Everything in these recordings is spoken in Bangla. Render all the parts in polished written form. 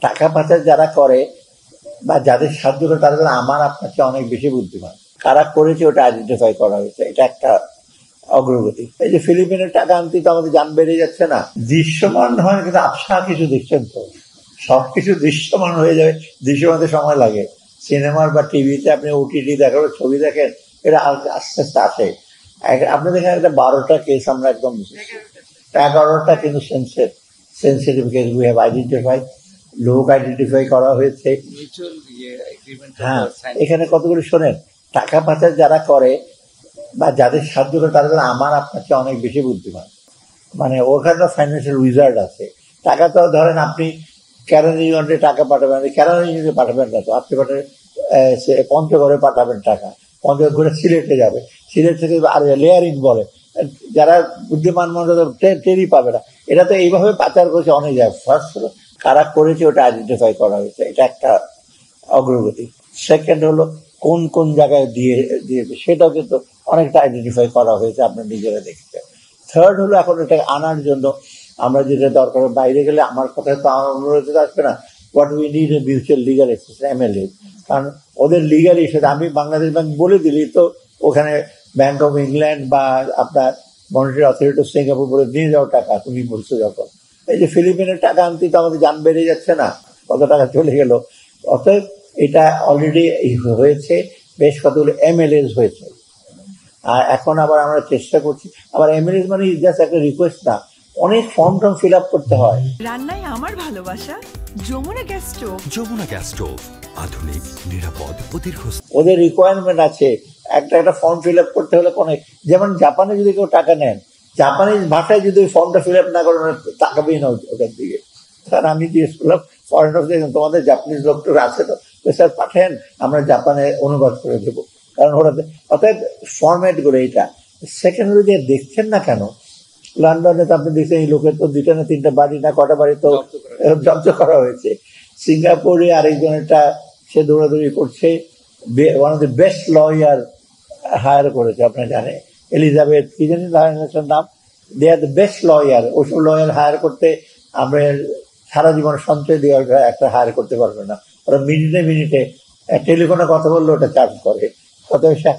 টাকা পাচার যারা করে বা যাদের সাহায্য করে তারা আমার আপনার চেয়ে অনেক বেশি বুদ্ধিমান। কারা করেছে ওটা আইডেন্টিফাই করা হয়েছে, এটা একটা অগ্রগতি। এই যে ফিলিপিনের টাকা আনতে তো আমাদের জান বেড়ে যাচ্ছে না, দৃশ্যমান হয় কিন্তু আবছা কিছু দেখছেন তো, সবকিছু দৃশ্যমান হয়ে যাবে, দৃশ্যমানতে সময় লাগে। সিনেমার বা টিভিতে আপনি ওটিটি দেখেন, ছবি দেখেন, এটা আস্তে আস্তে আসে। আপনি দেখেন একটা 12টা কেস আমরা একদম 11টা কিন্তু sensitive case we have identify, লোক আইডেন্টিফাই করা হয়েছে। হ্যাঁ, এখানে কতগুলো শোনেন, টাকা পাচার যারা করে বা যাদের সাহায্য করে তারা আমার আপনার চেয়ে অনেক বেশি বুদ্ধিমান। মানে ওখানে ফাইন্যান্সিয়াল উইজার্ড আছে। টাকা তো ধরেন আপনি কেরানি ইউনিটে টাকা পাঠাবেন, কেরানি ইউনিটে পাঠাবেন না তো, আপনি পাঠাবেন পঞ্চগড়ে পাঠাবেন টাকা, পঞ্চগড় ঘুরে সিলেটে যাবে, সিলেট থেকে আর লেয়ারিং বলে, যারা বুদ্ধিমান মানুষ টেরই পাবে না। এটা তো এইভাবে পাচার করেছে অনেক জায়গায়। ফার্স্ট হলো কারা করেছে ওটা আইডেন্টিফাই করা হয়েছে, এটা একটা অগ্রগতি। সেকেন্ড হলো কোন কোন জায়গায় দিয়েছে সেটাও কিন্তু অনেকটা আইডেন্টিফাই করা হয়েছে, আপনার নিজেরা দেখতে। থার্ড হলো এখন এটা আনার জন্য আমরা যেটা দরকার, বাইরে গেলে আমার কথা তো আমার অনুরোধ আসবে না, what we need a mutual legal assistance, MLA. কারণ ওদের লিগাল ইস্যু আমি বাংলাদেশ ব্যাংক বলে দিলি তো ওখানে ব্যাংক অফ ইংল্যান্ড বা আপনার মনিটারি অথরিটি অফ সিঙ্গাপুর বলে নিয়ে যাও টাকা, তুমি বলছো যখন। এই যে ফিলিপিনের টাকা আনতে তো আমাদের জান বেড়ে যাচ্ছে না, কত টাকা চলে গেল। অতএব এটা অলরেডি হয়েছে, বেশ কতগুলো এমএলএস হয়েছে। আর এখন আবার আমরা চেষ্টা করছি, আবার এমএলএস মানে জাস্ট একটা রিকোয়েস্ট না, অনেক ফর্ম টর্ম ফিল আপ করতে হয়। রান্নায় আমার ভালোবাসা Jamuna gas stove. Jamuna gas stove, আধুনিক, নিরাপদ ও দীর্ঘস্থায়ী। ওদের রিকোয়ারমেন্ট আছে, একটা ফর্ম ফিল আপ করতে হলে অনেক, যেমন জাপানে যদি কেউ টাকা নেন, জাপানিজ ভাষায় যদি ওই ফর্মটা ফিল আপ না করেন তাকাবেই না ওখান দিকে। কারণ আমি জিজ্ঞেস করলাম ফরেন অফিসে, তোমাদের জাপানিজ লোকটা আছে তো, স্যার পাঠেন, আমরা জাপানে অনুবাদ করে দেবো। কারণ ওরা অর্থাৎ ফরম্যাট করে এইটা। সেকেন্ড হলো যে দেখছেন না কেন লন্ডনে তো আপনি দেখছেন এই লোকের তো 2টা না 3টা বাড়ি না কটা বাড়ি তো জব্দ করা হয়েছে। সিঙ্গাপুরে আরেকজনেরটা সে দৌড়াদৌড়ি করছে, one of the best lawyer hire করেছে, আপনার জানে এলিজাবেথ কি জানি নাম, they are the best lawyer. ওইসব লয়ার হায়ার করতে আমরা সারা জীবন সঞ্চয় দেওয়ার একটা হায়ার করতে পারবে না, ওরা মিনিটে মিনিটে টেলিফোনে কথা বললে ওটা চার্জ করে কত পয়সা।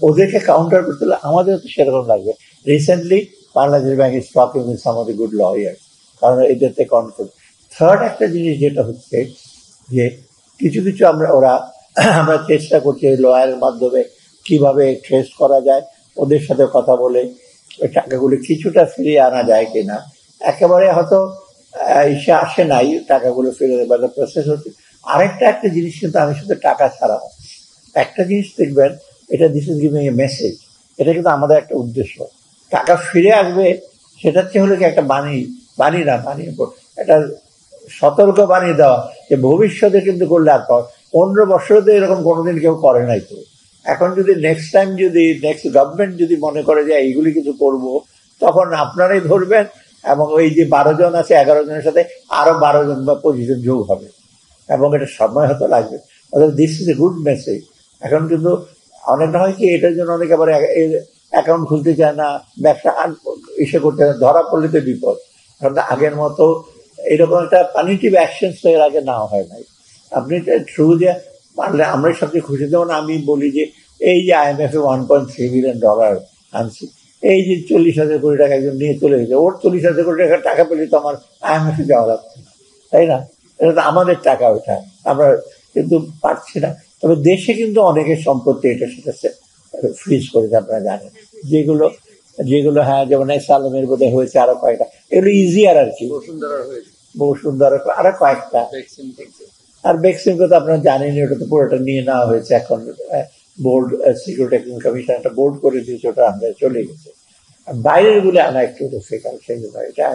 ওদেরকে কাউন্টার করতে হলে আমাদের তো সেরকম লাগবে। Recently Bangladesh bank is talking with some of the good lawyer, কারণ এদেরতে কনফিডেন্স। থার্ড একটা জিনিস যেটা হচ্ছে যে কিছু কিছু আমরা চেষ্টা করছি এই লয়ারের মাধ্যমে কিভাবে ট্রেস করা যায়, ওদের সাথে কথা বলে ওই টাকাগুলি কিছুটা ফিরিয়ে আনা যায় কিনা। একেবারে হয়তো এসে আসে নাই টাকাগুলো ফিরে দেবার প্রসেস হচ্ছে। একটা জিনিস কিন্তু আমি শুধু টাকা ছাড়াও একটা জিনিস দেখবেন, এটা this is giving a message, এটা কিন্তু আমাদের একটা উদ্দেশ্য। টাকা ফিরে আসবে সেটার চেয়ে হলো কি একটা বাণী একটা সতর্ক বাণী দেওয়া যে ভবিষ্যতে কিন্তু করলে আর 15 বছরে তো এরকম কোনোদিন কেউ করে নাই তো। এখন যদি নেক্সট টাইম যদি নেক্সট গভর্নমেন্ট যদি মনে করে যে এইগুলি কিছু করব, তখন আপনারাই ধরবেন এবং ওই যে 12 জন আছে 11 জনের সাথে আরো 12 জন বা 25 জন যোগ হবে, এবং এটা সময় হয়তো লাগবে। অর্থাৎ this is a good message. এখন কিন্তু অনেকটা হয় কি এটার জন্য অনেকে আবার অ্যাকাউন্ট খুলতে চায় না, ব্যবসা ইসে করতে ধরা পড়লে তো বিপদ। কারণ আগের মতো এরকম একটা পানিটিভ অ্যাকশন তো এর আগে নেওয়া হয় নাই। আপনি থ্রু যে পারলে আমরাই সবচেয়ে খুশি। যেমন আমি বলি যে এই যে IMF এ $1.3 বিলিয়ন আনছি, এই যে 40,000 কোটি টাকা একজন নিয়ে চলে গেছে, ওর 40,000 কোটি টাকা পেলে তো আমার IMF এ যাওয়া লাগছে না, তাই না? এটা তো আমাদের টাকা, ওইটা আমরা কিন্তু পারছি না। তবে দেশে কিন্তু অনেকের সম্পত্তি এটার সাথে ফ্রিজ করেছে, আপনারা জানেন। যেগুলো হ্যাঁ, যেমন সালামের বোধহয় হয়েছে, আরো কয়েকটা, এগুলো ইজিয়ার আর কি, বসুন্ধরা আরো কয়েকটা। আর বেক্সিমকো তো আপনারা জানেন, ওটা তো পুরোটা নিয়ে নেওয়া হয়েছে। এখন বোর্ড সিকিউরিটি এক্সচেঞ্জ কমিশন একটা বোর্ড করে দিয়েছে, ওটা আমরা চলে গেছে। বাইরের গুলো আনা একটু ডিফিকাল্ট, সেই জন্য এটা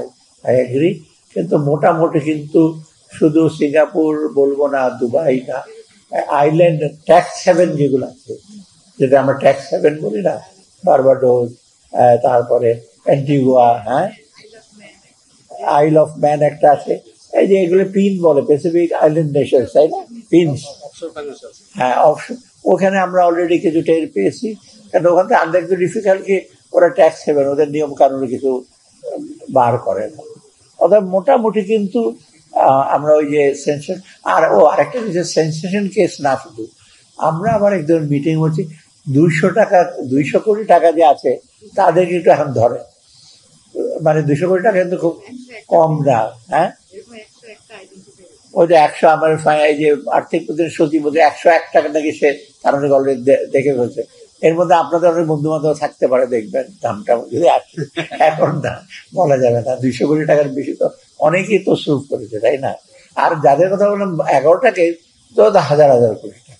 আই এগ্রি। কিন্তু মোটামুটি কিন্তু শুধু সিঙ্গাপুর বলবো না, দুবাই না, আইল্যান্ড ট্যাক্স হেভেন যেগুলো আছে, যেটা আমরা ট্যাক্স হেভেন বলি না, বারবাডোস, তারপরে অ্যান্টিগুয়া, হ্যাঁ, আইল অফ ম্যান একটা আছে, এই যে এগুলো পিন বলে, প্যাসিফিক আইল্যান্ড নেশন, তাই না, পিনস, হ্যাঁ, অপশন। ওখানে আমরা অলরেডি কিছু টের পেয়েছি, কারণ ওখান থেকে আমরা একটু ডিফিকাল্ট কি ওরা ট্যাক্স হেভেন, ওদের নিয়ম কানুন কিছু বার করে না। অর্থাৎ মোটামুটি কিন্তু আমরা ওই যে সেন্সেশন আরেকটা বিষয়, সেন্সেশন কেস না শুধু, আমরা আবার একজন মিটিং হচ্ছি 200 কোটি টাকা যে আছে তাদেরকে একটু এখন ধরে, মানে 200 কোটি টাকা কিন্তু খুব কম না। হ্যাঁ, ওই যে 100, আমার এই যে আর্থিক প্রতিনিধি সচিব বলছে 101 টাকা নাকি সে তারা অলরেডি দেখে ফেলছে। এর মধ্যে আপনাদের অনেক বন্ধু বান্ধব থাকতে পারে, দেখবেন দামটা যদি এখন না বলা যাবে না। 200 কোটি টাকার বেশি তো অনেকেই তো সুপ করেছে, তাই না? আর যাদের কথা বললাম 11টাকে তো হাজার হাজার কোটি টাকা।